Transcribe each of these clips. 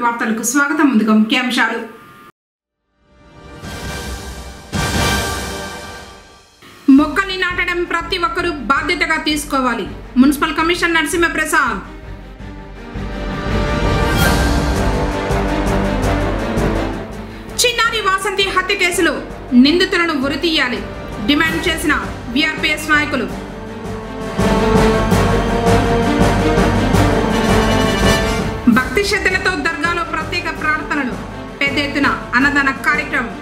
వార్తలకు స్వాగతం. ముందుగా ముఖ్యాంశాలు. మొక్కల్ని నాటడం ప్రతి ఒక్కరూ బాధ్యతగా తీసుకోవాలి. Municipal commissioner Narasimha Prasad. చిన్నారి వాసంతి హత్య కేసులో నిందితులను ఉరితీయాలి డిమాండ్ చేసిన బీఆర్పీఎస్ నాయకులు. భక్తి శ్రద్ధలతో దర్గాలో ప్రత్యేక ప్రార్థనలు, పెద్ద ఎత్తున అన్నదాన కార్యక్రమం.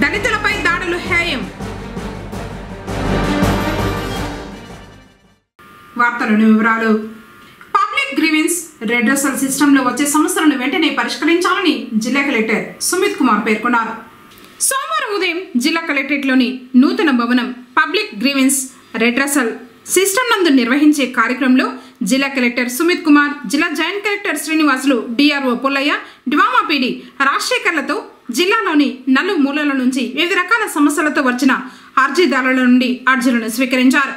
దళితులపై దాడులు హేయం. వార్తలోని వివరాలు. పబ్లిక్ గ్రీవెన్స్ రెడ్రెసల్ సిస్టంలో వచ్చే సమస్యలను వెంటనే పరిష్కరించాలని జిల్లా కలెక్టర్ సుమిత్ కుమార్ పేర్కొన్నారు. సోమవారం ఉదయం జిల్లా కలెక్టరేట్లోని నూతన భవనం పబ్లిక్ గ్రీవెన్స్ రెడ్రెసల్ సిస్టమ్ నందు నిర్వహించే కార్యక్రమంలో జిల్లా కలెక్టర్ సుమిత్ కుమార్, జిల్లా joint collector Srinivasulu, DRO Pullaiah, DWAMA PD రాజశేఖర్లతో జిల్లాలోని నలుమూలల నుంచి వివిధ రకాల సమస్యలతో వచ్చిన అర్జీదారుల నుండి అర్జీలను స్వీకరించారు.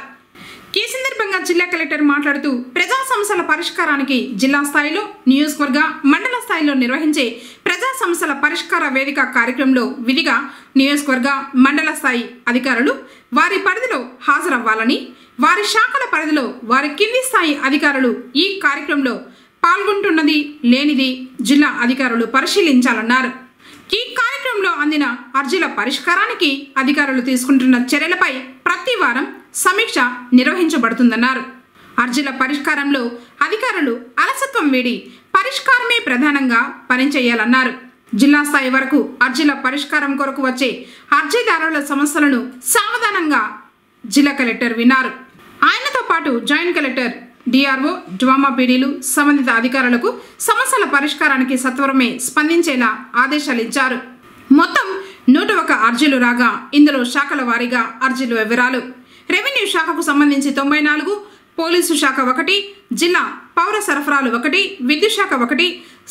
ఈ సందర్భంగా జిల్లా కలెక్టర్ మాట్లాడుతూ ప్రజా సమస్యల పరిష్కారానికి జిల్లా స్థాయిలో, నియోజకవర్గ, మండల స్థాయిలో నిర్వహించే ప్రజా సమస్యల పరిష్కార వేదిక కార్యక్రమంలో విధిగా నియోజకవర్గ, మండల స్థాయి అధికారులు వారి పరిధిలో హాజరవ్వాలని, వారి శాఖల పరిధిలో వారి కింది స్థాయి అధికారులు ఈ కార్యక్రమంలో పాల్గొంటున్నది లేనిది జిల్లా అధికారులు పరిశీలించాలన్నారు. ఈ కార్యక్రమంలో అందిన అర్జీల పరిష్కారానికి అధికారులు తీసుకుంటున్న చర్యలపై ప్రతి వారం సమీక్ష నిర్వహించబడుతుందన్నారు. అర్జీల పరిష్కారంలో అధికారులు అలసత్వం వీడి పరిష్కారమే ప్రధానంగా పనిచేయాలన్నారు. జిల్లా స్థాయి వరకు అర్జీల పరిష్కారం కొరకు వచ్చే అర్జీదారుల సమస్యలను సావధానంగా జిల్లా కలెక్టర్ విన్నారు. ఆయనతో పాటు జాయింట్ కలెక్టర్, డిఆర్ఓ, డివామా పీడీలు సంబంధిత అధికారులకు సమస్యల పరిష్కారానికి సత్వరమే స్పందించేలా ఆదేశాలు ఇచ్చారు. మొత్తం 101 అర్జీలు రాగా ఇందులో శాఖల వారీగా అర్జీల వివరాలు: రెవెన్యూ శాఖకు సంబంధించి 94, పోలీసు శాఖ 1, జిల్లా పౌర సరఫరాలు 1, విద్యుత్ శాఖ 1,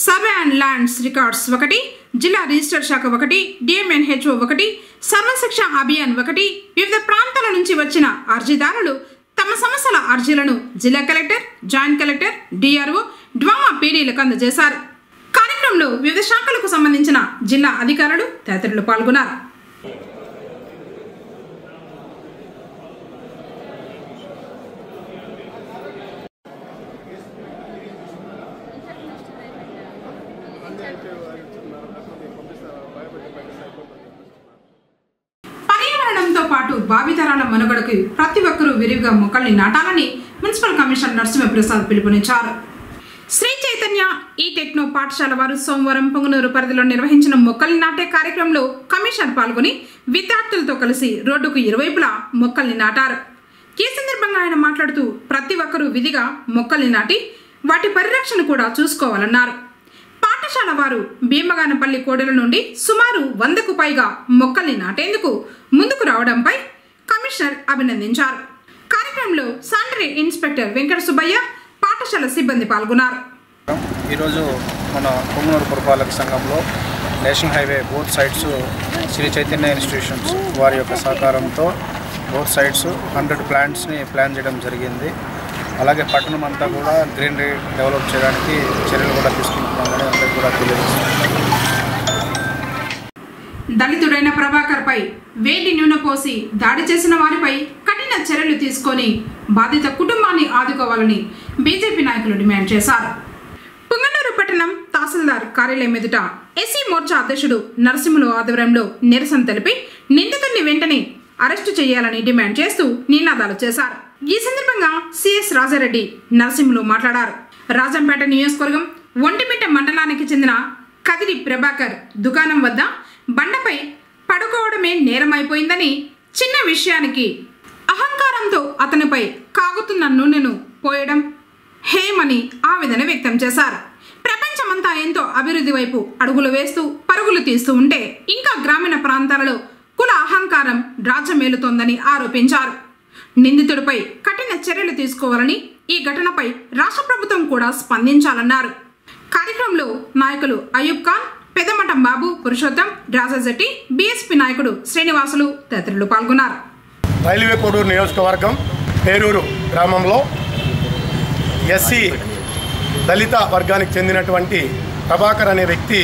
సర్వే అండ్ ల్యాండ్స్ రికార్డ్స్ 1, జిల్లా రిజిస్టర్ శాఖ 1, డిఎంఎన్హెచ్ఓ 1, సర్వశిక్ష అభియాన్ 1. వివిధ ప్రాంతాల నుంచి వచ్చిన అర్జీదారులు తమ సమస్యల అర్జీలను జిల్లా కలెక్టర్, జాయింట్ కలెక్టర్, డిఆర్ఓ, డివామా పీడీలకు అందజేశారు. కార్యక్రమంలో వివిధ శాఖలకు సంబంధించిన జిల్లా అధికారులు తదితరులు పాల్గొన్నారు. పర్యావరణంతో పాటు భావితరాల మనుగడకు ప్రతి ఒక్కరూ విరివిగా మొక్కల్ని నాటాలని మున్సిపల్ కమిషనర్ నరసింహప్రసాద్ పిలుపునిచ్చారు. శ్రీ చైతన్య ఈ టెక్నో పాఠశాల వారు సోమవారం పొంగనూరు పరిధిలో నిర్వహించిన మొక్కల్ని నాటే కార్యక్రమంలో కమిషనర్ పాల్గొని విద్యార్థులతో కలిసి రోడ్డుకు ఇరువైపులా మొక్కల్ని నాటారు. ఈ సందర్భంగా ఆయన మాట్లాడుతూ ప్రతి ఒక్కరూ విధిగా మొక్కల్ని నాటి వాటి పరిరక్షణ కూడా చూసుకోవాలన్నారు. పాఠశాల వారు భీమగానపల్లి కోడెల నుండి సుమారు 100కు పైగా మొక్కల్ని నాటేందుకు ముందుకు రావడంపై కమిషనర్ అభినందించారు. కార్యక్రమంలో శానిటరీ ఇన్స్పెక్టర్ వెంకట సుబ్బయ్య, పాఠశాల సిబ్బంది పాల్గొన్నారు. ఈరోజు మన పొంగనూరు పురపాలక సంఘంలో national highway both sides Sri Chaitanya institutions వారి యొక్క సహకారంతో బోత్ సైడ్స్ 100 ప్లాంట్స్ని ప్లాన్ చేయడం జరిగింది. అలాగే పట్టణం అంతా కూడా గ్రీనరీ డెవలప్ చేయడానికి చర్యలు కూడా తీసుకుంటున్నామని అందరికీ కూడా తెలియజేస్తున్నాం. దళితుడైన ప్రభాకర్ పై వేడి నూనె పోసి దాడి చేసిన వారిపై కఠిన చర్యలు తీసుకొని బాధిత కుటుంబాన్ని ఆదుకోవాలని బీజేపీ నాయకులు డిమాండ్ చేశారు. పుంగనూరు పట్టణం తహసీల్దార్ కార్యాలయం ఎదుట ఎస్సీ మోర్చా అధ్యక్షుడు నరసింహులు ఆధ్వర్యంలో నిరసన తెలిపి నిందితుడిని వెంటనే అరెస్టు చేయాలని డిమాండ్ చేస్తూ నినాదాలు చేశారు. ఈ సందర్భంగా సిఎస్ రాజారెడ్డి నరసింహులు మాట్లాడారు. రాజంపేట నియోజకవర్గం ఒంటిమిట్ట మండలానికి చెందిన కదిరి ప్రభాకర్ దుకాణం వద్ద బండపై పడుకోవడమే నేరమైపోయిందని, చిన్న విషయానికి అహంకారంతో అతనిపై కాగుతున్న నూనెను పోయడం హేమని ఆవేదన వ్యక్తం చేశారు. ప్రపంచమంతా ఎంతో అభివృద్ధి వైపు అడుగులు వేస్తూ పరుగులు తీస్తూ ఉంటే ఇంకా గ్రామీణ ప్రాంతాలలో కుల అహంకారం రాజ్యమేలుతోందని ఆరోపించారు. నిందితుడిపై కఠిన చర్యలు తీసుకోవాలని, ఈ ఘటనపై రాష్ట్ర ప్రభుత్వం కూడా స్పందించాలన్నారు. కార్యక్రమంలో నాయకులు అయూబ్ ఖాన్, పెదమఠం బాబు, పురుషోత్తం, రాజాజెట్టి, బీఎస్పీ నాయకుడు శ్రీనివాసులు తదితరులు పాల్గొన్నారు. రైల్వే కోడూరు నియోజకవర్గం పేరూరు గ్రామంలో ఎస్సీ దళిత వర్గానికి చెందినటువంటి ప్రభాకర్ అనే వ్యక్తి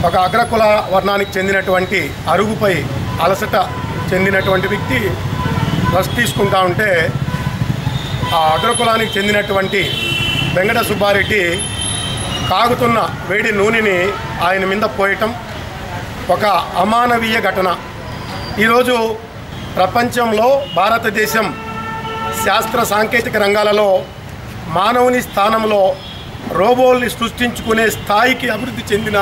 ఒక అగ్రకుల వర్ణానికి చెందినటువంటి అరుగుపై అలసట చెందినటువంటి వ్యక్తి రెస్ట్ తీసుకుంటా ఉంటే ఆ అగ్రకులానికి చెందినటువంటి వెంకట సుబ్బారెడ్డి కాగుతున్న వేడి నూనెని ఆయన మీద పోయటం ఒక అమానవీయ ఘటన. ఈరోజు ప్రపంచంలో భారతదేశం శాస్త్ర సాంకేతిక రంగాలలో మానవుని స్థానంలో రోబోల్ని సృష్టించుకునే స్థాయికి అభివృద్ధి చెందిన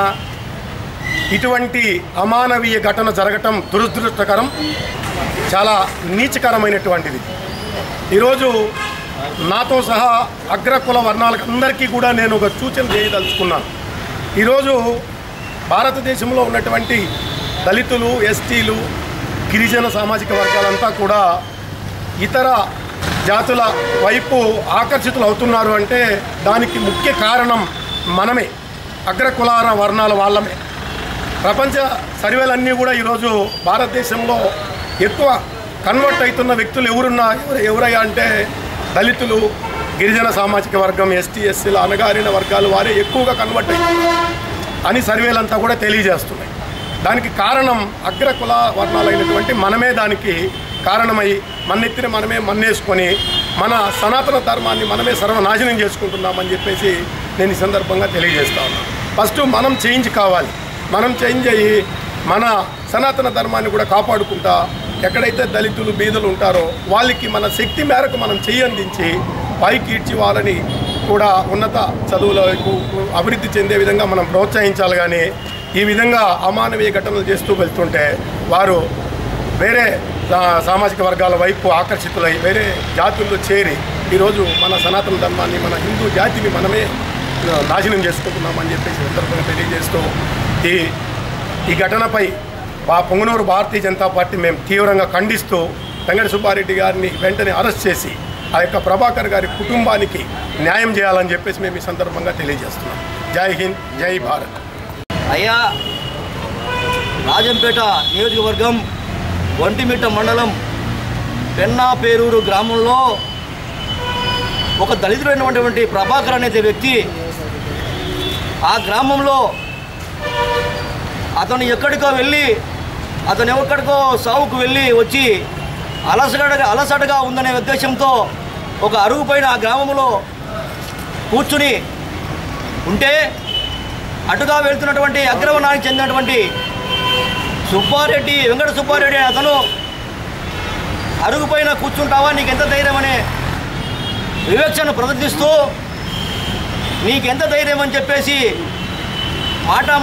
ఇటువంటి అమానవీయ ఘటన జరగటం దురదృష్టకరం, చాలా నీచకరమైనటువంటిది. ఈరోజు నాతో సహా అగ్రకుల వర్ణాలకు అందరికీ కూడా నేను ఒక సూచన చేయదలుచుకున్నాను. ఈరోజు భారతదేశంలో ఉన్నటువంటి దళితులు, ఎస్టీలు, గిరిజన సామాజిక వర్గాలంతా కూడా ఇతర జాతుల వైపు ఆకర్షితులు అవుతున్నారు అంటే దానికి ముఖ్య కారణం మనమే, అగ్రకులాల వర్ణాల వాళ్ళమే. ప్రపంచ సర్వేలన్నీ కూడా ఈరోజు భారతదేశంలో ఎక్కువ కన్వర్ట్ అవుతున్న వ్యక్తులు ఎవరయ్యా అంటే దళితులు, గిరిజన సామాజిక వర్గం, ఎస్టీ ఎస్సీల అణగారిన వర్గాలు వారే ఎక్కువగా కన్వర్ట్ అవుతున్నారు అని సర్వేలంతా కూడా తెలియజేస్తున్నాయి. దానికి కారణం అగ్రకుల వర్ణాలైనటువంటి మనమే దానికి కారణమై మన్నెత్తిన మనమే మన్నేసుకొని మన సనాతన ధర్మాన్ని మనమే సర్వనాశనం చేసుకుంటున్నామని చెప్పేసి నేను ఈ సందర్భంగా తెలియజేస్తా ఉన్నాను. ఫస్ట్ మనం చేంజ్ కావాలి. మనం చేంజ్ అయ్యి మన సనాతన ధర్మాన్ని కూడా కాపాడుకుంటా ఎక్కడైతే దళితులు బీదలు ఉంటారో వాళ్ళకి మన శక్తి మేరకు మనం చెయ్యందించి పైకి ఇడ్చి వాళ్ళని కూడా ఉన్నత చదువుల వైపు అభివృద్ధి చెందే విధంగా మనం ప్రోత్సహించాలి. కానీ ఈ విధంగా అమానవీయ ఘటనలు చేస్తూ వెళ్తుంటే వారు వేరే సామాజిక వర్గాల వైపు ఆకర్షితులై వేరే జాతుల్లో చేరి ఈరోజు మన సనాతన ధర్మాన్ని, మన హిందూ జాతిని మనమే నాశనం చేసుకుంటున్నామని చెప్పేసి సందర్భంగా తెలియజేస్తూ ఈ ఘటనపై పొంగనూరు భారతీయ జనతా పార్టీ మేము తీవ్రంగా ఖండిస్తూ వెంకట సుబ్బారెడ్డి గారిని వెంటనే అరెస్ట్ చేసి ఆ యొక్క ప్రభాకర్ గారి కుటుంబానికి న్యాయం చేయాలని చెప్పేసి మేము ఈ సందర్భంగా తెలియజేస్తున్నాం. జై హింద్, జై భారత్. అయ్యా, రాజంపేట నియోజకవర్గం ఒంటిమిట్ట మండలం పెన్నాపేరూరు గ్రామంలో ఒక దళితుడైనటువంటి ప్రభాకర్ అనే వ్యక్తి ఆ గ్రామంలో అతను ఎక్కడికో వెళ్ళి సావుకు వెళ్ళి వచ్చి అలసటగా ఉందనే ఉద్దేశంతో ఒక అరుగు పైన ఆ గ్రామంలో కూర్చుని ఉంటే అటుగా వెళ్తున్నటువంటి అగ్రవర్ణానికి చెందినటువంటి వెంకట సుబ్బారెడ్డి అతను అరుగు పైన కూర్చుంటావా, నీకెంత ధైర్యం అనే వివక్షను ప్రదర్శిస్తూ నీకెంత ధైర్యం అని చెప్పేసి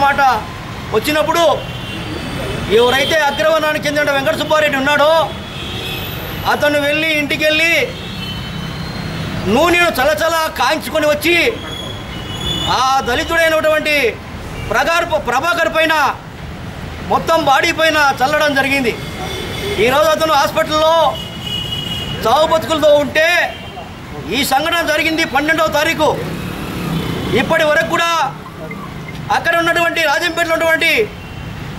మాట వచ్చినప్పుడు ఎవరైతే అగ్రవర్ణానికి చెందిన వెంకట సుబ్బారెడ్డి ఉన్నాడో అతను వెళ్ళి ఇంటికి వెళ్ళి నూనెను చలచల కాంచుకొని వచ్చి ఆ దళితుడైనటువంటి ప్రభాకర్ పైన మొత్తం బాడీ పైన చల్లడం జరిగింది. ఈరోజు అతను హాస్పిటల్లో చావు బతుకులతో ఉంటే ఈ సంఘటన జరిగింది 12వ తారీఖు. ఇప్పటి వరకు కూడా అక్కడ ఉన్నటువంటి రాజంపేటలో ఉన్నటువంటి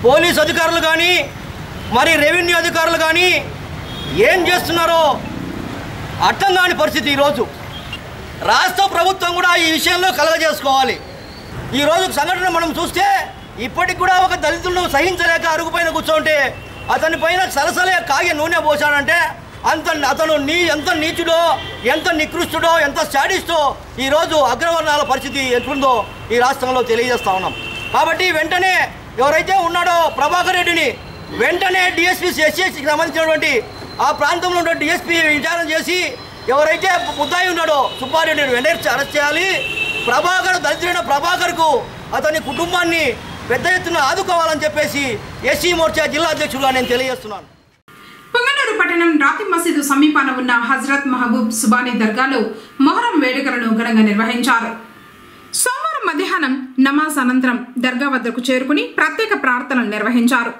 పోలీస్ అధికారులు కానీ మరి రెవెన్యూ అధికారులు కానీ ఏం చేస్తున్నారో అర్థం కాని పరిస్థితి. ఈరోజు రాష్ట్ర ప్రభుత్వం కూడా ఈ విషయంలో కలగజేసుకోవాలి. ఈరోజు సంఘటన మనం చూస్తే ఇప్పటికి కూడా ఒక దళితులను సహించలేక అరుగుపైన కూర్చోంటే అతని పైన సలసలే కాగే నూనె పోసాడంటే అతను ఎంత నీచుడో, ఎంత నికృష్టుడో, ఎంత శాడిస్టో ఈరోజు అగ్రవర్ణాల పరిస్థితి ఎట్లుందో ఈ రాష్ట్రంలో తెలియజేస్తా ఉన్నాం. కాబట్టి వెంటనే ఎవరైతే ఉన్నాడో ప్రభాకర్ రెడ్డిని వెంటనే డిఎస్పీ ఎస్సీకి సంబంధించినటువంటి ఆ ప్రాంతంలో ఉన్న డిఎస్పీ విచారణ చేసి ఎవరైతే ముద్దాయి ఉన్నాడో సుబ్బారెడ్డిని వెంటనే అరెస్ట్ చేయాలి. దళితుడైన ప్రభాకర్కు అతని కుటుంబాన్ని పెద్ద ఎత్తున ఆదుకోవాలని చెప్పేసి ఎస్సీ మోర్చా జిల్లా అధ్యక్షుడుగా నేను తెలియజేస్తున్నాను. పొంగనూరు పట్టణం రాతి మసీదు సమీపాన ఉన్న హజరత్ మహబూబ్ సుబానీ దర్గాలో మొహరం వేడుకలను ఘనంగా నిర్వహించారు. సోమవారం మధ్యాహ్నం నమాజ్ అనంతరం దర్గా వద్దకు చేరుకుని ప్రత్యేక ప్రార్థనలు నిర్వహించారు.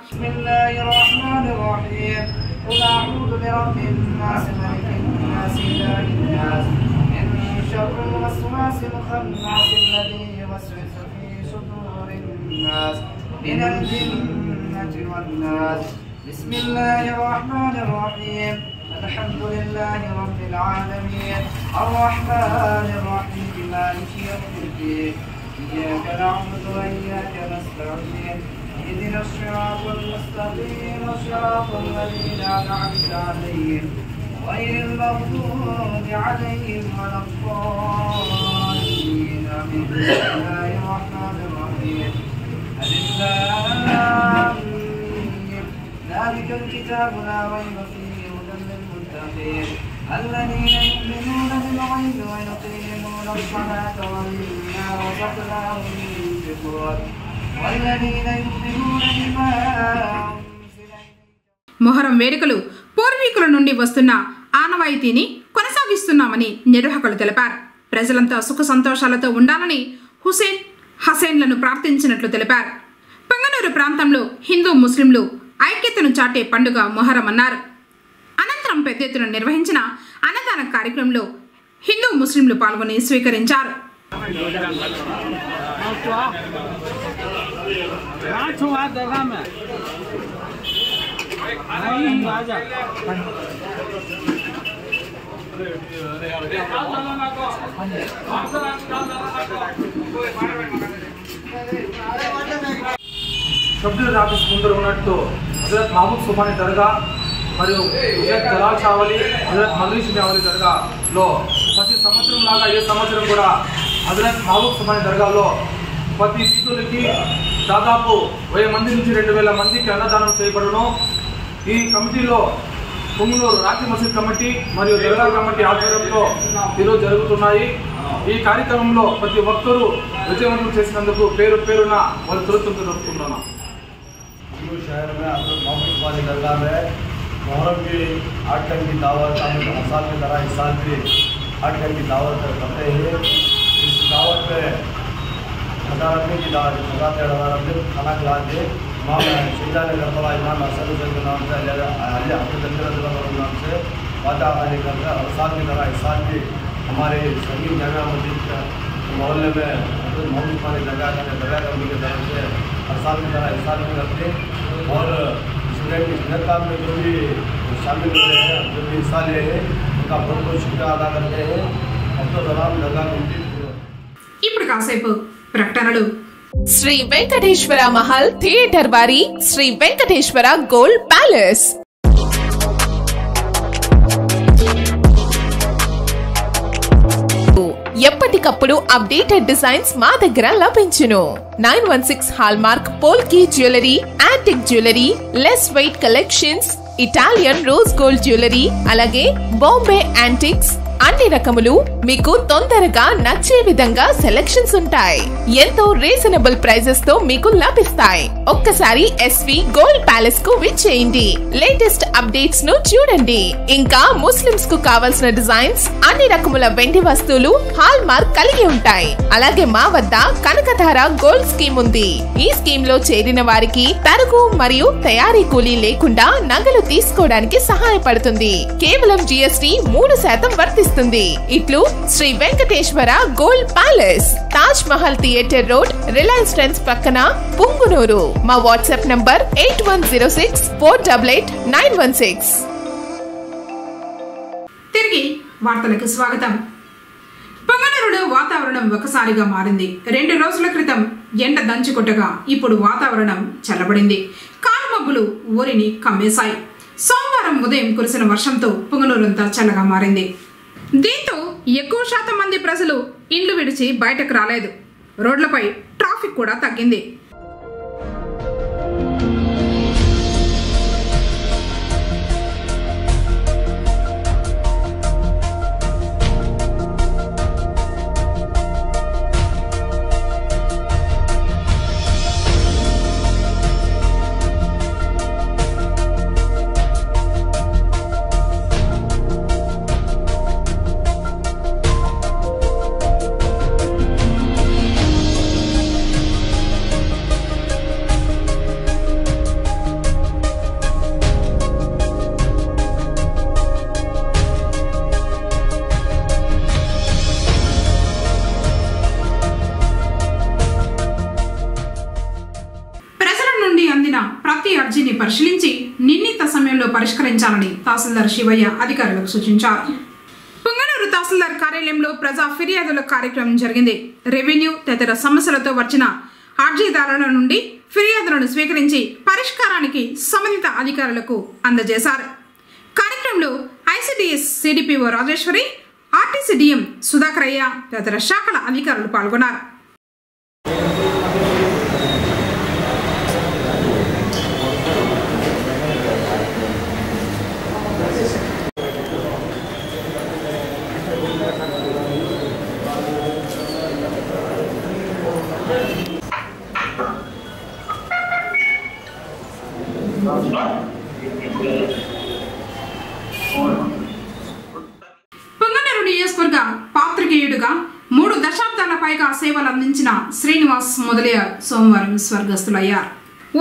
بسم الله الرحمن الرحيم الحمد لله رب العالمين الرحمن الرحيم مالك يوم الدين إياك نعبد وإياك نستعين اهدنا الصراط المستقيم صراط الذين أنعمت عليهم غير المغضوب عليهم ولا الضالين آمين. بسم الله الرحمن الرحيم ذلك الكتاب لا ريب فيه هدى للمتقين الذين يؤمنون بالغيب ويقيمون الصلاة ومما رزقناهم ينفقون والذين يؤمنون بما మొహరం వేడుకలు పూర్వీకుల నుండి వస్తున్న ఆనవాయితీని కొనసాగిస్తున్నామని నిర్వాహకులు తెలిపారు. ప్రజలంతా సుఖ సంతోషాలతో ఉండాలని హసేన్లను ప్రార్థించినట్లు తెలిపారు. పొంగనూరు ప్రాంతంలో హిందూ ముస్లింలు ఐక్యతను చాటే పండుగ మొహరం అన్నారు. అనంతరం పెద్ద ఎత్తున నిర్వహించిన అన్నదాన కార్యక్రమంలో హిందూ ముస్లింలు పాల్గొని స్వీకరించారు. సబ్జెక్ట్ ఆఫీస్ ముందర ఉన్నట్టు హజరత్ మహబూబ్ సుబానీ దర్గా మరియు హజరత్ జలాల్ షావలి హజరత్ మద్రీష్ షావలి దర్గాలో ప్రతి సంవత్సరం లాగా ఏ సంవత్సరం కూడా హజరత్ మహబూబ్ సుబానీ దర్గాలో ప్రతి వీధులకి దాదాపు 1000 మంది నుంచి 2000 మందికి అన్నదానం చేయబడును. ఈ కమిటీలో పొంగనూరు రాత్రి మసీద్ కమిటీ మరియు దర్గా కమిటీ ఆధ్వర్యంలో ఈరోజు జరుగుతున్నాయి. ఈ కార్యక్రమంలో ప్రతి ఒక్కరూ విజయవంతం చేసినందుకు పేరు పేరున వాళ్ళు తొలుతుంటూ జరుపుకుంటున్నాం. शहर में हजरत मोहम्मद सुबानी दरगाह में मुहर्रम की 8 दिन की दावत हर साल की तरह इस साल भी 8 दिन की दावत करते हैं. इस दावत में 1000 आदमी की दावत 1000 आदमी खाना खिलाते. इमाम शहीदा ने करबला इमाम हसन हुसैन के नाम से अली हफ्ते नाम से वादा खाने करते हैं. हर साल की तरह इस साल भी हमारे संगीत जामिया मस्जिद मोहल्ले में हजरत मोहम्मद सुबानी दरगाह कमेटी की तरफ से हर साल की तरह इस साल भी करते हैं. और इसमें इस काम में जो भी शामिल हो रहे हैं, जो भी हिस्सा ले हैं, उनका बहुत बहुत शुक्रिया अदा करते हैं. अब्दुल सलाम दरगाह कमेटी. ఇప్పుడు కాసేపు ప్రకటనలు. శ్రీ వెంకటేశ్వర మహల్ థియేటర్ వారి శ్రీ వెంకటేశ్వర గోల్డ్ ప్యాలెస్ ఎప్పటికప్పుడు అప్డేటెడ్ డిజైన్స్ మా దగ్గర లభించును. 916 hallmark polki jewellery, antique jewellery, less weight collections, Italian rose gold jewellery, అలాగే బాంబే యాంటిక్స్ అన్ని రకములు మీకు తొందరగా నచ్చే విధంగా సెలెక్షన్స్ ఉంటాయి. ఎంతో రీజనబుల్ ప్రైజెస్ తో మీకు లభిస్తాయి. ఒక్కసారి ఎస్వి గోల్డ్ ప్యాలెస్ కు విచ్చేయండి. లేటెస్ట్ అప్డేట్స్ ను చూడండి. ఇంకా ముస్లిమ్స్ కు కావాల్సిన డిజైన్స్, అన్ని రకముల వెండి వస్తువులు హాల్ మార్క్ కలిగి ఉంటాయి. అలాగే మా వద్ద కనకధార గోల్డ్ స్కీమ్ ఉంది. ఈ స్కీమ్ లో చేరిన వారికి తరుగు మరియు తయారీ కూలీ లేకుండా నగలు తీసుకోవడానికి సహాయపడుతుంది. కేవలం GST 3% వర్తిస్తుంది. ఇట్లు Sri Venkateswara gold palace, Taj Mahal theatre road, Reliance Trends పక్కన, పుంగునూరు. మా వాట్సాప్ నంబర్ 8106488916. తిరిగి వార్తలకు స్వాగతం. పొంగనూరులో వాతావరణం ఒకసారిగా మారింది. 2 రోజుల క్రితం ఎండ దంచుకొట్టగా ఇప్పుడు వాతావరణం చల్లబడింది. కారుమబ్బులు ఊరిని కమ్మేశాయి. సోమవారం ఉదయం కురిసిన వర్షంతో పొంగనూరంతా చల్లగా మారింది. దీంతో ఎక్కువ శాతం మంది ప్రజలు ఇండ్లు విడిచి బయటకు రాలేదు. రోడ్లపై ట్రాఫిక్ కూడా తగ్గింది. నుండి అందిన ప్రతి అర్జీని పరిశీలించి నిర్ణీత సమయంలో పరిష్కరించాలని తహసీల్దార్ శివయ్య అధికారులకు సూచించారు. పుంగనూరు తహసీల్దార్ కార్యాలయంలో ప్రజా ఫిర్యాదుల కార్యక్రమం జరిగింది. రెవెన్యూ తదితర సమస్యలతో వచ్చిన అర్జీదారుల నుండి ఫిర్యాదులను స్వీకరించి పరిష్కారానికి సంబంధిత అధికారులకు అందజేశారు. కార్యక్రమంలో ICDS CDPO Rajeswari, RTC DM Sudhakaraiah తదితర శాఖల అధికారులు పాల్గొన్నారు. పుంగనూరు నియోజకవర్గ పాత్రికేయుడిగా 3 దశాబ్దాల పైగా సేవలు అందించిన శ్రీనివాస్ మొదలయ్యారు సోమవారం స్వర్గస్థులయ్యారు.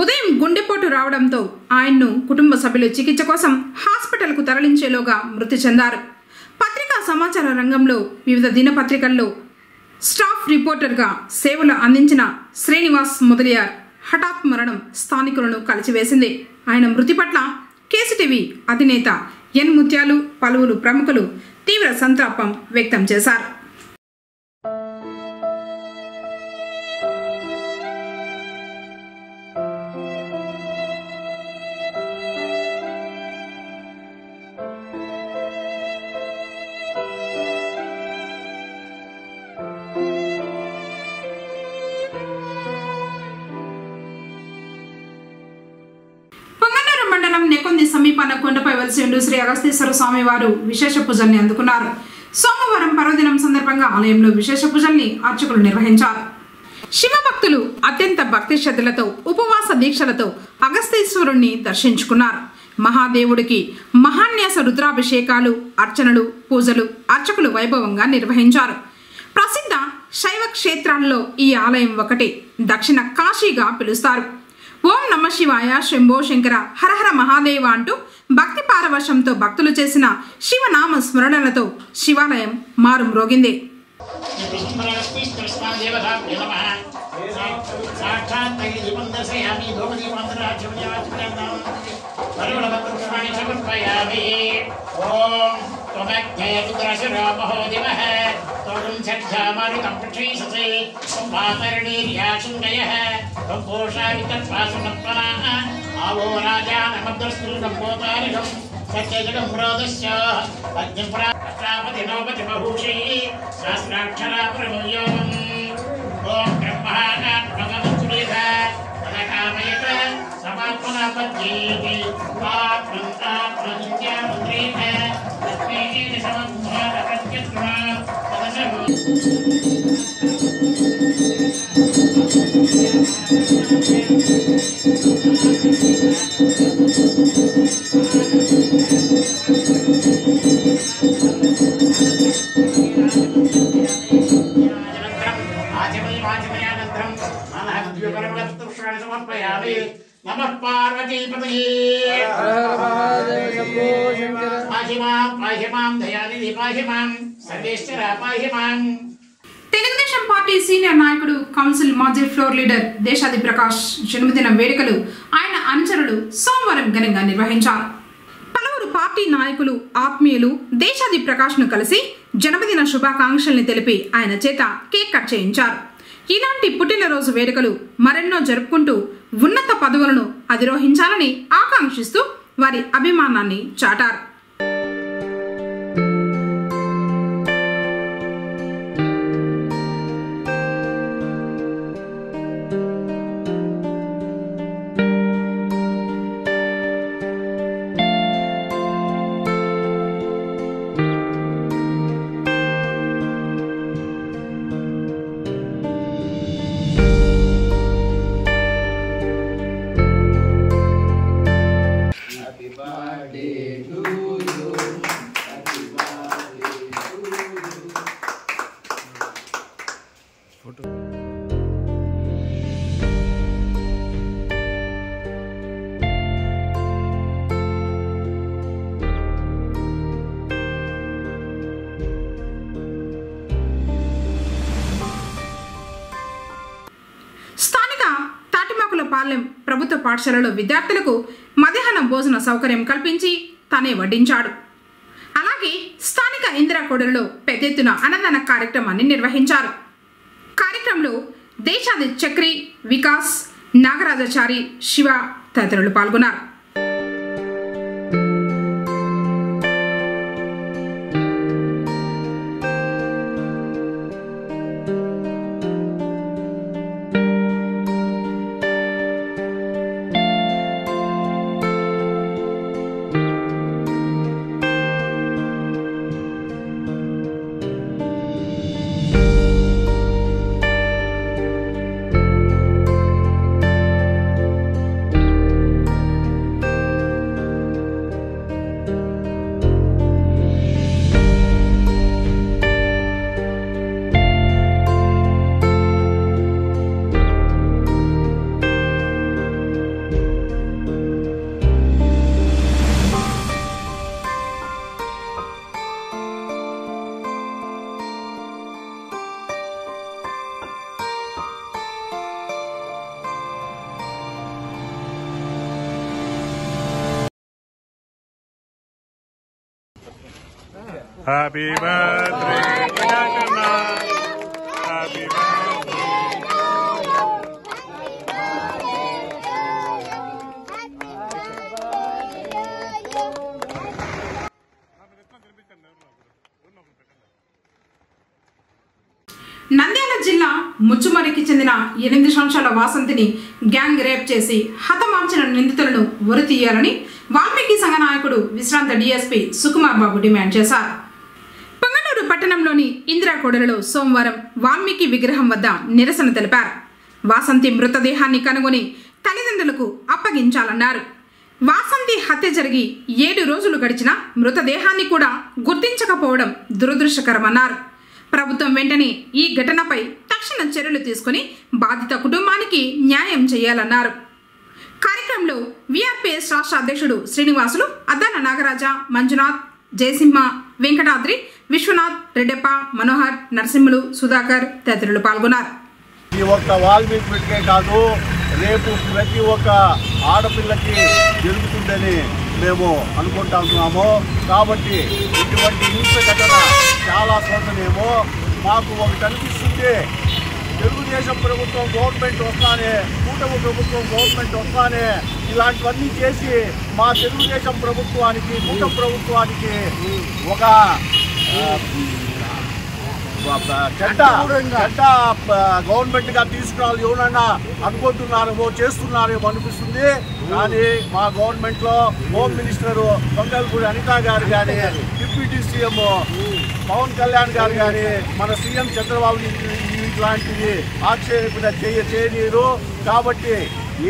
ఉదయం గుండెపోటు రావడంతో ఆయన్ను కుటుంబ సభ్యులు చికిత్స కోసం హాస్పిటల్కు తరలించేలోగా మృతి చెందారు. పత్రికా సమాచార రంగంలో వివిధ దినపత్రికల్లో స్టాఫ్ రిపోర్టర్గా సేవలు అందించిన శ్రీనివాస్ మొదలయ్యారు హఠాత్ మరణం స్థానికులను కలిచివేసింది. ఆయన మృతి పట్ల కేసీటీవీ అధినేత ఎన్ ముత్యాలు, పలువురు ప్రముఖులు తీవ్ర సంతాపం వ్యక్తం చేశారు. మండలం నెకొంది సమీపాన కొండపై వెలిసి ఉండు శ్రీ అగస్తేశ్వర స్వామి వారు విశేష పూజల్ని అందుకున్నారు. సోమవారం పర్వదినం సందర్భంగా ఆలయంలో విశేష పూజల్ని అర్చకులు నిర్వహించారు. శివభక్తులు అత్యంత భక్తి శ్రద్ధలతో ఉపవాస దీక్షలతో అగస్తేశ్వరుణ్ణి దర్శించుకున్నారు. మహాదేవుడికి మహాన్యాస రుద్రాభిషేకాలు, అర్చనలు, పూజలు అర్చకులు వైభవంగా నిర్వహించారు. ప్రసిద్ధ శైవ క్షేత్రాల్లో ఈ ఆలయం ఒకటి. దక్షిణ కాశీగా పిలుస్తారు. ఓం నమ శివాయ, శంభో శంకర, హరహర మహాదేవ అంటూ భక్తి పారవశంతో భక్తులు చేసిన శివనామ స్మరణలతో శివాలయం మారుమ్రోగింది. आवो राजा नमद्रस्तुर्गम्भोतारिणं सत्यजगं म्रोदश्च अग्निप्रापति नौपति बहुषी सहस्राक्षरा प्रभुयोगम् ॐ ब्रह्मात्मकमसुरेध तदकामयत समात्मना पद्येति आत्मन्तात्मनित्यामन्त्रेण तस्मेन समन्धानप्रत्यत्मा नमः पार्वती पतये पाहि मां दयानिधि पाहि मां सर्वेश्वर पाहि मां. తెలుగుదేశం పార్టీ సీనియర్ నాయకుడు, కౌన్సిల్ మాజీ ఫ్లోర్ లీడర్ దేశాది ప్రకాష్ జన్మదిన వేడుకలు ఆయన అనుచరులు సోమవారం ఘనంగా నిర్వహించారు. పలువురు పార్టీ నాయకులు, ఆత్మీయులు దేశాది ప్రకాష్ను కలిసి జన్మదిన శుభాకాంక్షల్ని తెలిపి ఆయన చేత కేక్ కట్ చేయించారు. ఇలాంటి పుట్టినరోజు వేడుకలు మరెన్నో జరుపుకుంటూ ఉన్నత పదవులను అధిరోహించాలని ఆకాంక్షిస్తూ వారి అభిమానాన్ని చాటారు. Happy birthday to పాలెం ప్రభుత్వ పాఠశాలలో విద్యార్థులకు మధ్యాహ్న భోజన సౌకర్యం కల్పించి తానే వడ్డించాడు. అలాగే స్థానిక ఇందిరా కోడలిలో పెద్ద ఎత్తున అన్నదాన కార్యక్రమాన్ని నిర్వహించారు. కార్యక్రమంలో దేశాది చక్రి, వికాస్, నాగరాజాచారి, శివ తదితరులు పాల్గొన్నారు. Happy birthday, Kanakana. Happy birthday. Nandyal జిల్లా ముచ్చుమరికి చెందిన 8 సంవత్సరాల వాసంతిని గ్యాంగ్ రేప్ చేసి హతమార్చిన నిందితులను ఉరితీయాలని వాల్మీకి సంఘ నాయకుడు విశ్రాంత డీఎస్పీ సుకుమార్ బాబు డిమాండ్ చేశారు. పొంగనూరు పట్టణంలోని ఇందిరా కోడలిలో సోమవారం వాల్మీకి విగ్రహం వద్ద నిరసన తెలిపారు. వాసంతి మృతదేహాన్ని కనుగొని తల్లిదండ్రులకు అప్పగించాలన్నారు. వాసంతి హత్య జరిగి 7 రోజులు గడిచినా మృతదేహాన్ని కూడా గుర్తించకపోవడం దురదృష్టకరమన్నారు. ప్రభుత్వం వెంటనే ఈ ఘటనపై తక్షణ చర్యలు తీసుకుని బాధిత కుటుంబానికి న్యాయం చేయాలన్నారు. కార్యక్రమంలో విఆర్పిఎస్ రాష్ట్ర అధ్యక్షుడు శ్రీనివాసులు, అద్దాల నాగరాజ, మంజునాథ్, జయసింహ, వెంకటాద్రి, విశ్వనాథ్, రెడ్డెప్ప, మనోహర్, నరసింహులు, సుధాకర్ తదితరులు పాల్గొన్నారు. ఈ ఒక్క వాల్మీకి బిడ్డకే కాదు, రేపు ప్రతి ఒక్క ఆడపిల్లకి జరుగుతుందని మేము అనుకుంటున్నాము. కాబట్టి ఇటువంటి హింస ఘటన చాలా శోచనీయము. మాకు ఒకటి అనిపిస్తుంది, తెలుగుదేశం ప్రభుత్వం గవర్నమెంట్ వస్తానే, కూటమి ప్రభుత్వం గవర్నమెంట్ వస్తానే ఇలాంటివన్నీ చేసి మా తెలుగుదేశం ప్రభుత్వానికి, కూటమి ప్రభుత్వానికి ఒక చెడ్డ గవర్నమెంట్ గా తీసుకురావాలి ఎవరన్నా అనుకుంటున్నారేమో, చేస్తున్నారేమో అనిపిస్తుంది. కానీ మా గవర్నమెంట్ లో హోమ్ మినిస్టర్ పొంగల్పూడి అనిత గారు కానీ, డిప్యూటీ సీఎం పవన్ కళ్యాణ్ గారు కానీ, మన సీఎం చంద్రబాబు ఇట్లాంటివి ఆక్షేపణ చేయనీరు. కాబట్టి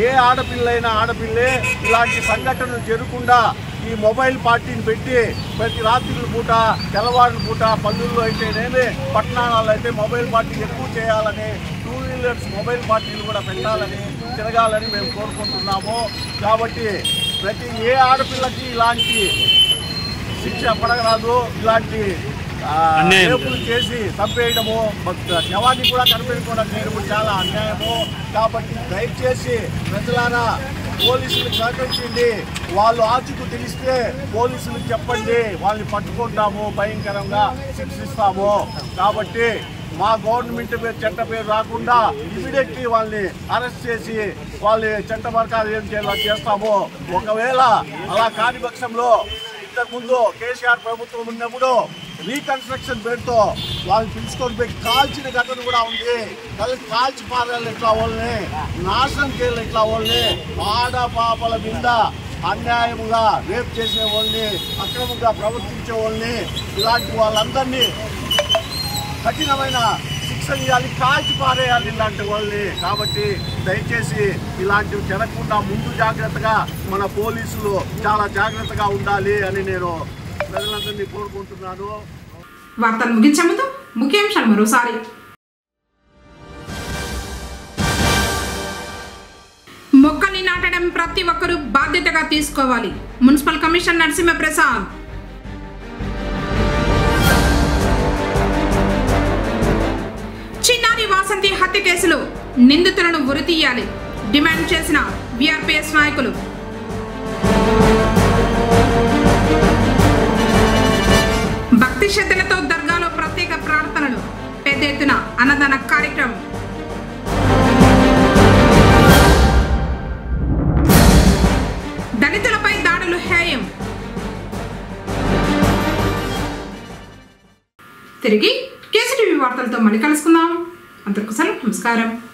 ఏ ఆడపిల్లైనా ఆడపిల్లే ఇలాంటి సంఘటనలు జరగకుండా ఈ మొబైల్ పార్టీని పెట్టి ప్రతి రాత్రుల పూట, తెల్లవారుల పూట, పల్లెల్లో అయితేనేమి, పట్టణాలలో అయితే మొబైల్ పార్టీ ఎక్కువ చేయాలని, 2 వీలర్స్ మొబైల్ పార్టీలు కూడా పెట్టాలని, తిరగాలని మేము కోరుకుంటున్నాము. కాబట్టి ప్రతి ఏ ఆడపిల్లకి ఇలాంటి శిక్ష పడగరాదు. ఇలాంటి రేపులు చేసి చంపేయడము, శవాన్ని కూడా కనిపెట్టకుండా చేయడము చాలా అన్యాయము. కాబట్టి దయచేసి ప్రజలారా పోలీసులకు సహకరించండి. వాళ్ళు ఆచూకు తెలిస్తే పోలీసులకు చెప్పండి, వాళ్ళని పట్టుకుంటాము, భయంకరంగా శిక్షిస్తాము. కాబట్టి మా గవర్నమెంట్ చట్ట పేరు రాకుండా ఇమీడియట్లీ వాళ్ళని అరెస్ట్ చేసి వాళ్ళని చట్ట వర్గాలు ఏం చేయాలో చేస్తాము. ఒకవేళ అలా కాని పక్షంలో ఇంతకుముందు కేసీఆర్ ప్రభుత్వం ఉన్నప్పుడు రీకన్స్ట్రక్షన్ పేరుతో వాళ్ళని పిలుచుకొని పోయి కాల్చిన ఘటన కూడా ఉంది. కాల్చి పారాలి ఎట్లా వాళ్ళని, నాశనం చేయాలి ఎట్లా వాళ్ళని, ఆడ పాపల మీద అన్యాయంగా రేప్ చేసే వాళ్ళని, అక్రమంగా ప్రవర్తించే వాళ్ళని, ఇలాంటి వాళ్ళందరినీ కఠినమైన శిక్ష ఇవ్వాలి, కాల్చి పారేయాలి ఇలాంటి వాళ్ళని. కాబట్టి దయచేసి ఇలాంటివి జరగకుండా ముందు జాగ్రత్తగా మన పోలీసులు చాలా జాగ్రత్తగా ఉండాలి అని నేను ప్రజలందరినీ కోరుకుంటున్నాను. వార్తలు ముగించే ముందు ముఖ్యాంశాలు మరోసారి. మొక్కల్ని నాటడం ప్రతి ఒక్కరూ బాధ్యతగా తీసుకోవాలి. Municipal commissioner Narasimha Prasad. చిన్నారి వాసంతి హత్య కేసులో నిందితులను ఉరితీయాలి. డిమాండ్ చేసిన వీఆర్పీఎస్ నాయకులు. భక్తి శ్రద్ధలతో దర్గాలో ప్రత్యేక ప్రార్థనలు, పెద్ద ఎత్తున అన్నదాన కార్యక్రమం. దళితులపై దాడులు హేయం. తిరిగి కేసీటీవీ వార్తలతో మళ్ళీ కలుసుకుందాం. అందరికీ నమస్కారం.